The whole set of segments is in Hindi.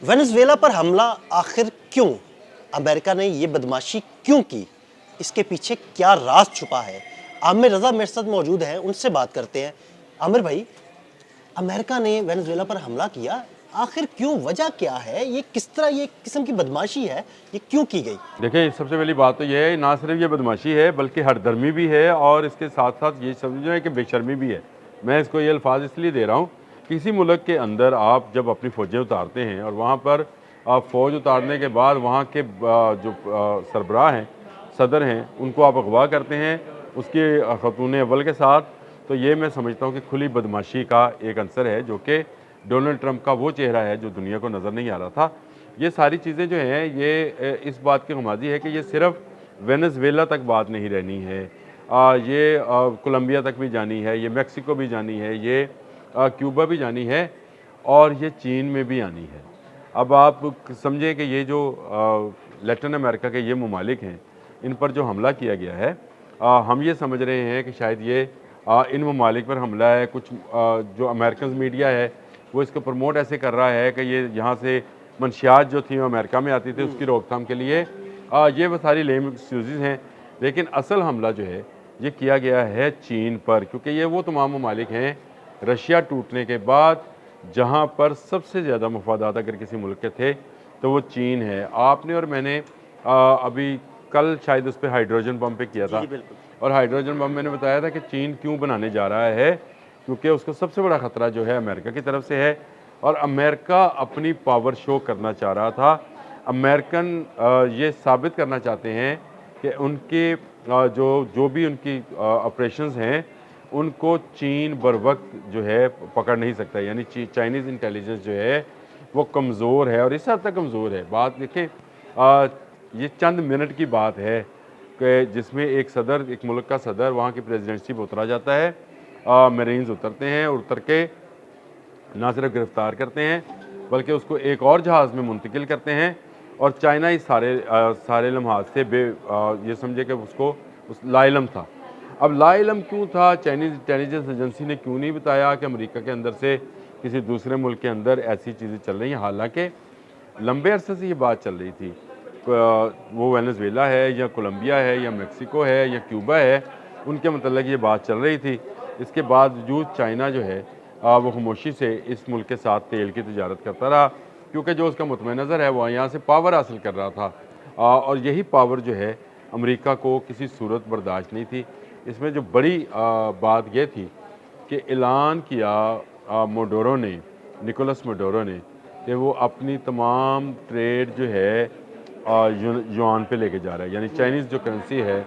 वेनेजुएला पर हमला आखिर क्यों? अमेरिका ने ये बदमाशी क्यों की? इसके पीछे क्या राज छुपा है? आमिर रजा मेरे साथ मौजूद हैं, उनसे बात करते हैं। आमिर भाई, अमेरिका ने वेनेजुएला पर हमला किया, आखिर क्यों? वजह क्या है? ये किस तरह ये किस्म की बदमाशी है, ये क्यों की गई? देखिए, सबसे पहली बात तो ये है, ना सिर्फ ये बदमाशी है बल्कि हरदर्मी भी है और इसके साथ साथ ये समझो है कि बेशर्मी भी है। मैं इसको ये अल्फाज इसलिए दे रहा हूँ, किसी मुल्क के अंदर आप जब अपनी फ़ौजें उतारते हैं और वहाँ पर आप फ़ौज उतारने के बाद वहाँ के जो सरबराह हैं, सदर हैं, उनको आप अगवा करते हैं उसके खतून अव्वल के साथ, तो ये मैं समझता हूँ कि खुली बदमाशी का एक अंसर है, जो कि डोनाल्ड ट्रंप का वो चेहरा है जो दुनिया को नज़र नहीं आ रहा था। ये सारी चीज़ें जो हैं ये इस बात की नुमादी है कि ये सिर्फ वेनेजुएला तक बात नहीं रहनी है, ये कोलंबिया तक भी जानी है, ये मेक्सिको भी जानी है, ये क्यूबा भी जानी है और ये चीन में भी आनी है। अब आप समझें कि ये जो लैटिन अमेरिका के ये ममालिक हैं, इन पर जो हमला किया गया है, हम ये समझ रहे हैं कि शायद ये इन ममालिक पर हमला है। कुछ जो अमेरिकन मीडिया है वो इसको प्रमोट ऐसे कर रहा है कि ये यहाँ से मंशियात जो थी वो अमेरिका में आती थी, उसकी रोकथाम के लिए ये वो सारी लेम एक्सक्यूज़ हैं। लेकिन असल हमला जो है ये किया गया है चीन पर, क्योंकि ये वो तमाम ममालिक हैं रशिया टूटने के बाद जहाँ पर सबसे ज़्यादा मफादात अगर किसी मुल्क के थे तो वो चीन है। आपने और मैंने अभी कल शायद उस पर हाइड्रोजन बम पे किया था, और हाइड्रोजन बम मैंने बताया था कि चीन क्यों बनाने जा रहा है, क्योंकि उसको सबसे बड़ा ख़तरा जो है अमेरिका की तरफ से है और अमेरिका अपनी पावर शो करना चाह रहा था। अमेरिकन ये साबित करना चाहते हैं कि उनके जो भी उनकी ऑपरेशंस हैं उनको चीन बर वक्त जो है पकड़ नहीं सकता, यानी चाइनीज़ इंटेलिजेंस जो है वो कमज़ोर है और इस हद तक कमज़ोर है। बात देखें, ये चंद मिनट की बात है कि जिसमें एक मुल्क का सदर वहाँ की प्रेसिडेंसी पर उतरा जाता है, मरीन्स उतरते हैं और उतर के ना सिर्फ गिरफ़्तार करते हैं बल्कि उसको एक और जहाज़ में मुंतकिल करते हैं और चाइना इस सारे लम्हात से ये समझे कि उसको उस लाइलम था। अब लाइलम क्यों था? चाइनीज़ इंटेलिजेंस एजेंसी ने क्यों नहीं बताया कि अमेरिका के अंदर से किसी दूसरे मुल्क के अंदर ऐसी चीज़ें चल रही हैं, हालांकि लंबे अरसे से ये बात चल रही थी। वो वेनेजुएला है या कोलंबिया है या मेक्सिको है या क्यूबा है, उनके मतलब ये बात चल रही थी। इसके बावजूद चाइना जो है वो खामोशी से इस मुल्क के साथ तेल की तिजारत करता रहा, क्योंकि जो उसका मुतमईन नज़र है वो यहाँ से पावर हासिल कर रहा था, और यही पावर जो है अमेरिका को किसी सूरत बर्दाश्त नहीं थी। इसमें जो बड़ी बात यह थी कि ऐलान किया मोडोरो ने, निकोलस मोडोरो ने, कि वो अपनी तमाम ट्रेड जो है युआन पे लेके जा रहा है, यानी चाइनीज़ जो करेंसी है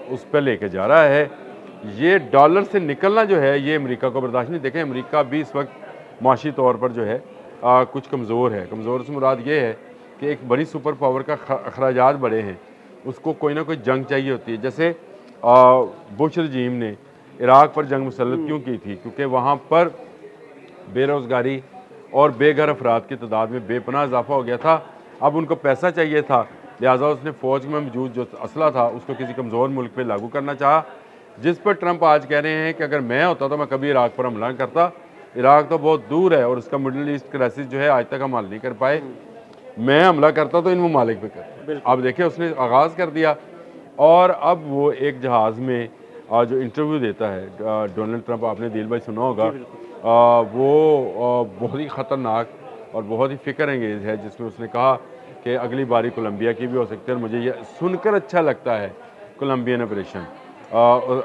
उस पर लेके जा रहा है। ये डॉलर से निकलना जो है ये अमेरिका को बर्दाश्त नहीं। देखें, अमेरिका भी इस वक्त माशी तौर पर जो है कुछ कमज़ोर है। कमज़ोर से मुराद ये है कि एक बड़ी सुपर पावर का अखराजात बड़े हैं, उसको कोई ना कोई जंग चाहिए होती है। जैसे बुश रजीम ने इराक़ पर जंग मुसल्लत क्यों की थी? क्योंकि वहाँ पर बेरोज़गारी और बेघर अफराद की तादाद में बेपनाह इजाफा हो गया था। अब उनको पैसा चाहिए था, लिहाजा उसने फ़ौज में मौजूद जो असला था उसको किसी कमज़ोर मुल्क पे लागू करना चाहा, जिस पर ट्रंप आज कह रहे हैं कि अगर मैं होता तो मैं कभी इराक़ पर हमला करता। इराक़ तो बहुत दूर है और उसका मिडल ईस्ट क्राइसिस जो है आज तक हम हल नहीं कर पाए। मैं हमला करता तो इन ममालिक पे करता। अब देखिए, उसने आगाज़ कर दिया और अब वो एक जहाज़ में जो इंटरव्यू देता है डोनाल्ड ट्रंप, आपने दिल भाई सुना होगा, वो बहुत ही ख़तरनाक और बहुत ही फ़िक्र अंगेज़ है, जिसमें उसने कहा कि अगली बारी कोलंबिया की भी हो सकती है और मुझे ये सुनकर अच्छा लगता है कोलंबियन ऑपरेशन,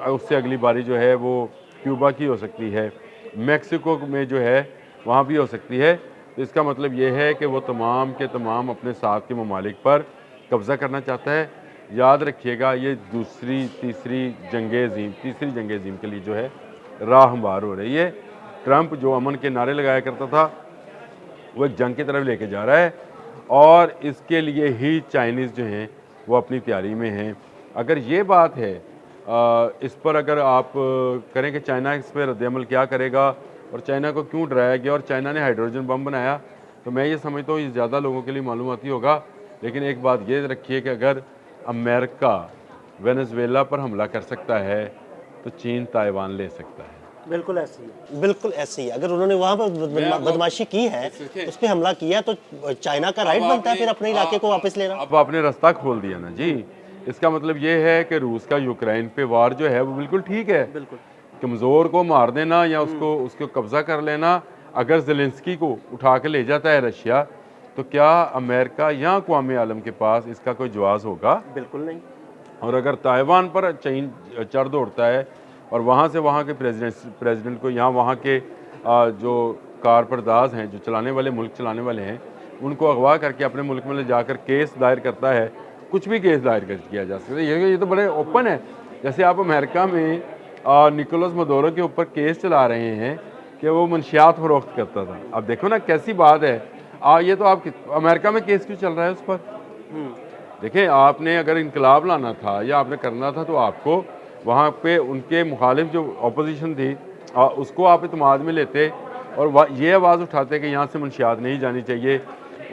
उससे अगली बारी जो है वो क्यूबा की हो सकती है, मेक्सिको में जो है वहाँ भी हो सकती है। तो इसका मतलब ये है कि वो तमाम के तमाम अपने साथ के ममालिक पर कब्ज़ा करना चाहता है। याद रखिएगा, ये तीसरी जंग अज़ीम के लिए जो है राह हमवार हो रही है। ट्रंप जो अमन के नारे लगाया करता था वो एक जंग की तरफ लेके जा रहा है और इसके लिए ही चाइनीज़ जो हैं वो अपनी तैयारी में हैं। अगर ये बात है, इस पर अगर आप करें कि चाइना इस पर रद्द-ए-अमल क्या करेगा और चाइना को क्यों डराया गया और चाइना ने हाइड्रोजन बम बनाया, तो मैं ये समझता हूँ ये ज़्यादा लोगों के लिए मालूमाती होगा। लेकिन एक बात ये रखिए कि अगर अमेरिका वेनेजुएला पर हमला कर सकता है तो चीन ताइवान ले सकता है। बिल्कुल ऐसी है। बिल्कुल ऐसे ही, अगर उन्होंने वहाँ पर बदमाशी की है, उस पर हमला किया, तो चाइना का राइट बनता है फिर अपने इलाके को वापस लेना। अब आपने रास्ता खोल दिया ना जी। इसका मतलब ये है कि रूस का यूक्रेन पे वार जो है वो बिल्कुल ठीक है। बिल्कुल कमज़ोर को मार देना या उसको कब्ज़ा कर लेना, अगर ज़ेलेंस्की को उठा के ले जाता है रशिया, तो क्या अमेरिका या अक़वाम आलम के पास इसका कोई जवाब होगा? बिल्कुल नहीं। और अगर ताइवान पर चीन चढ़ दौड़ता है और वहाँ से वहाँ के प्रेसिडेंट को या वहाँ के जो कारपरदाज हैं, जो चलाने वाले मुल्क चलाने वाले हैं, उनको अगवा करके अपने मुल्क में ले जाकर केस दायर करता है, कुछ भी केस दायर किया जा सकता है। ये तो बड़े ओपन है। जैसे आप अमेरिका में निकोलस मदोरो के ऊपर केस चला रहे हैं कि वो मंशियात फरोख्त करता था। अब देखो ना कैसी बात है। ये तो आप अमेरिका में केस क्यों चल रहा है उस पर? देखिए, आपने अगर इनकलाब लाना था या आपने करना था, तो आपको वहाँ पे उनके मुखालिफ जो अपोजिशन थी उसको आप इत्माद में लेते और ये आवाज़ उठाते कि यहाँ से मंशियात नहीं जानी चाहिए।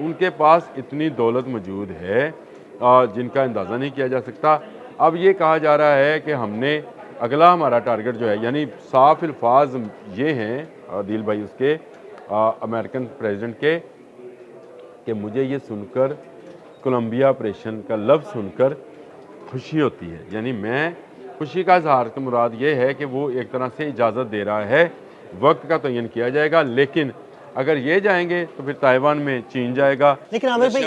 उनके पास इतनी दौलत मौजूद है जिनका अंदाज़ा नहीं किया जा सकता। अब ये कहा जा रहा है कि हमने अगला हमारा टारगेट जो है, यानी साफ अल्फाज ये हैं दिल भाई उसके अमेरिकन प्रेसिडेंट के, कि मुझे ये सुनकर कोलंबिया ऑपरेशन का लफ्ज़ सुनकर खुशी होती है। यानी मैं खुशी का इजहार की मुराद ये है कि वो एक तरह से इजाज़त दे रहा है, वक्त का तयन किया जाएगा, लेकिन अगर ये जाएंगे तो फिर ताइवान में चीन जाएगा। लेकिन आमिर भाई,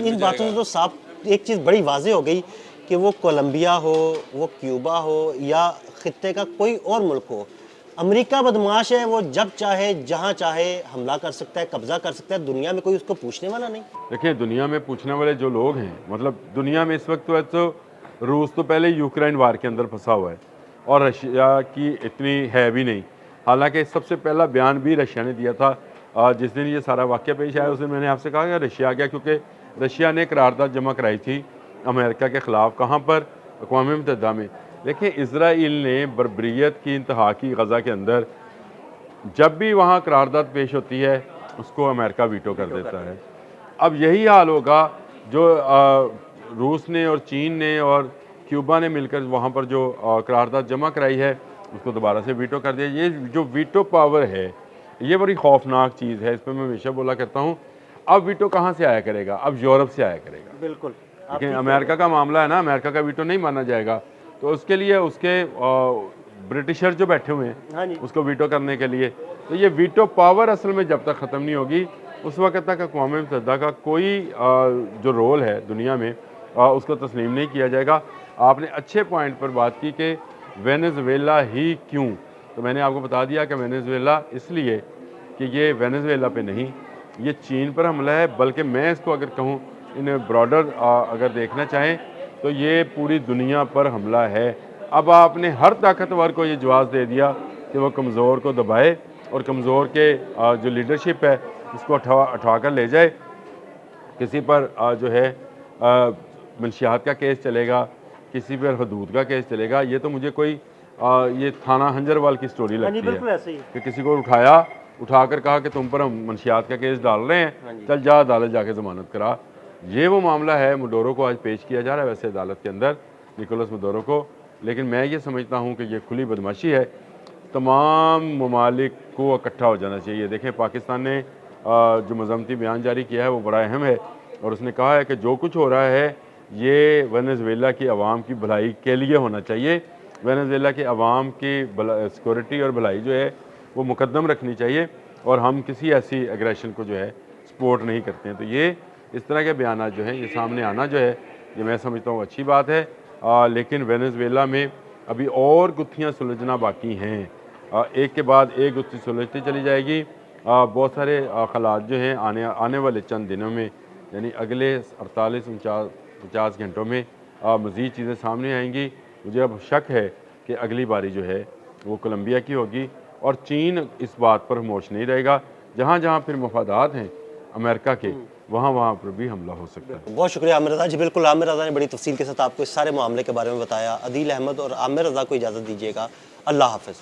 इन बातों से तो साफ एक चीज़ बड़ी वाज़ेह हो गई कि वो कोलंबिया हो, वो क्यूबा हो या खित्ते का कोई और मुल्क हो, अमेरिका बदमाश है। वो जब चाहे जहाँ चाहे हमला कर सकता है, कब्जा कर सकता है। दुनिया में कोई उसको पूछने वाला नहीं। देखिए, दुनिया में पूछने वाले जो लोग हैं, मतलब दुनिया में इस वक्त तो रूस तो पहले यूक्रेन वार के अंदर फंसा हुआ है और रशिया की इतनी है भी नहीं। हालांकि सबसे पहला बयान भी रशिया ने दिया था। जिस दिन ये सारा वाक़या पेश आया उस दिन मैंने आपसे कहा कि रशिया आ गया, क्योंकि रशिया ने करारदाद जमा कराई थी अमेरिका के ख़िलाफ़। कहाँ पर? अक़वाम मुत्तहिदा में। देखिए, इजराइल ने बर्बरियत की इंतहा की गज़ा के अंदर, जब भी वहाँ करारदाद पेश होती है उसको अमेरिका वीटो कर देता है। अब यही हाल होगा जो रूस ने और चीन ने और क्यूबा ने मिलकर वहाँ पर जो करारदाद जमा कराई है उसको दोबारा से वीटो कर दिया। ये जो वीटो पावर है ये बड़ी खौफनाक चीज़ है, इस पर मैं हमेशा बोला करता हूँ। अब वीटो कहाँ से आया करेगा? अब यूरोप से आया करेगा। बिल्कुल। लेकिन अमेरिका का मामला है ना, अमेरिका का वीटो नहीं माना जाएगा, तो उसके लिए उसके ब्रिटिशर जो बैठे हुए हाँ जी। हैं उसको वीटो करने के लिए, तो ये वीटो पावर असल में जब तक ख़त्म नहीं होगी उस वक्त तक अक़वाम मुत्तहिदा का कोई जो रोल है दुनिया में उसको तस्लीम नहीं किया जाएगा। आपने अच्छे पॉइंट पर बात की कि वेनेज़ुएला ही क्यों, तो मैंने आपको बता दिया कि वेनेज़ुएला इसलिए कि ये वेनेज़ुएला पे नहीं, ये चीन पर हमला है, बल्कि मैं इसको अगर कहूँ इन ब्रॉडर अगर देखना चाहें तो ये पूरी दुनिया पर हमला है। अब आपने हर ताकतवर को ये जवाब दे दिया कि वो कमज़ोर को दबाए और कमज़ोर के जो लीडरशिप है उसको उठा कर ले जाए। किसी पर जो है मंशियात का केस चलेगा, किसी पर हदूद का केस चलेगा। ये तो मुझे कोई ये थाना हंजरवाल की स्टोरी हाँ जी, लगती बिल्कुल है ऐसे ही। कि किसी को उठाकर कहा कि तुम पर हम मंशियात का केस डाल रहे हैं, चल जा अदालत जाके ज़मानत करा। ये वो मामला है। मडोरो को आज पेश किया जा रहा है वैसे अदालत के अंदर, निकोलस मडोरो को, लेकिन मैं ये समझता हूँ कि ये खुली बदमाशी है। तमाम ममालिक को इकट्ठा हो जाना चाहिए। देखें, पाकिस्तान ने जो मज़म्मती बयान जारी किया है वो बड़ा अहम है और उसने कहा है कि जो कुछ हो रहा है ये वेनेज़ुएला की आवाम की भलाई के लिए होना चाहिए। वेनेज़ुएला के आवाम की सिक्योरिटी और भलाई जो है वो मुकद्दम रखनी चाहिए और हम किसी ऐसी एग्रेशन को जो है सपोर्ट नहीं करते हैं। तो ये इस तरह के बयान जो हैं ये सामने आना जो है ये मैं समझता हूँ अच्छी बात है। लेकिन वेनेज़ुएला में अभी और गुत्थियाँ सुलझना बाकी हैं। एक के बाद एक गुत्थी सुलझती चली जाएगी। बहुत सारे हालात जो हैं आने वाले चंद दिनों में, यानी अगले 48-49-50 घंटों में मज़ीद चीज़ें सामने आएंगी। मुझे अब शक है कि अगली बारी जो है वो कोलंबिया की होगी और चीन इस बात पर खामोश नहीं रहेगा। जहाँ जहाँ फिर मफादात हैं अमेरिका के, वहाँ पर भी हमला हो सकता है। बहुत शुक्रिया आमिर रज़ा जी। बिल्कुल, आमिर रज़ा ने बड़ी तफसील के साथ आपको इस सारे मामले के बारे में बताया। अदील अहमद और आमिर रज़ा को इजाज़त दीजिएगा। अल्लाह हाफ़िज़।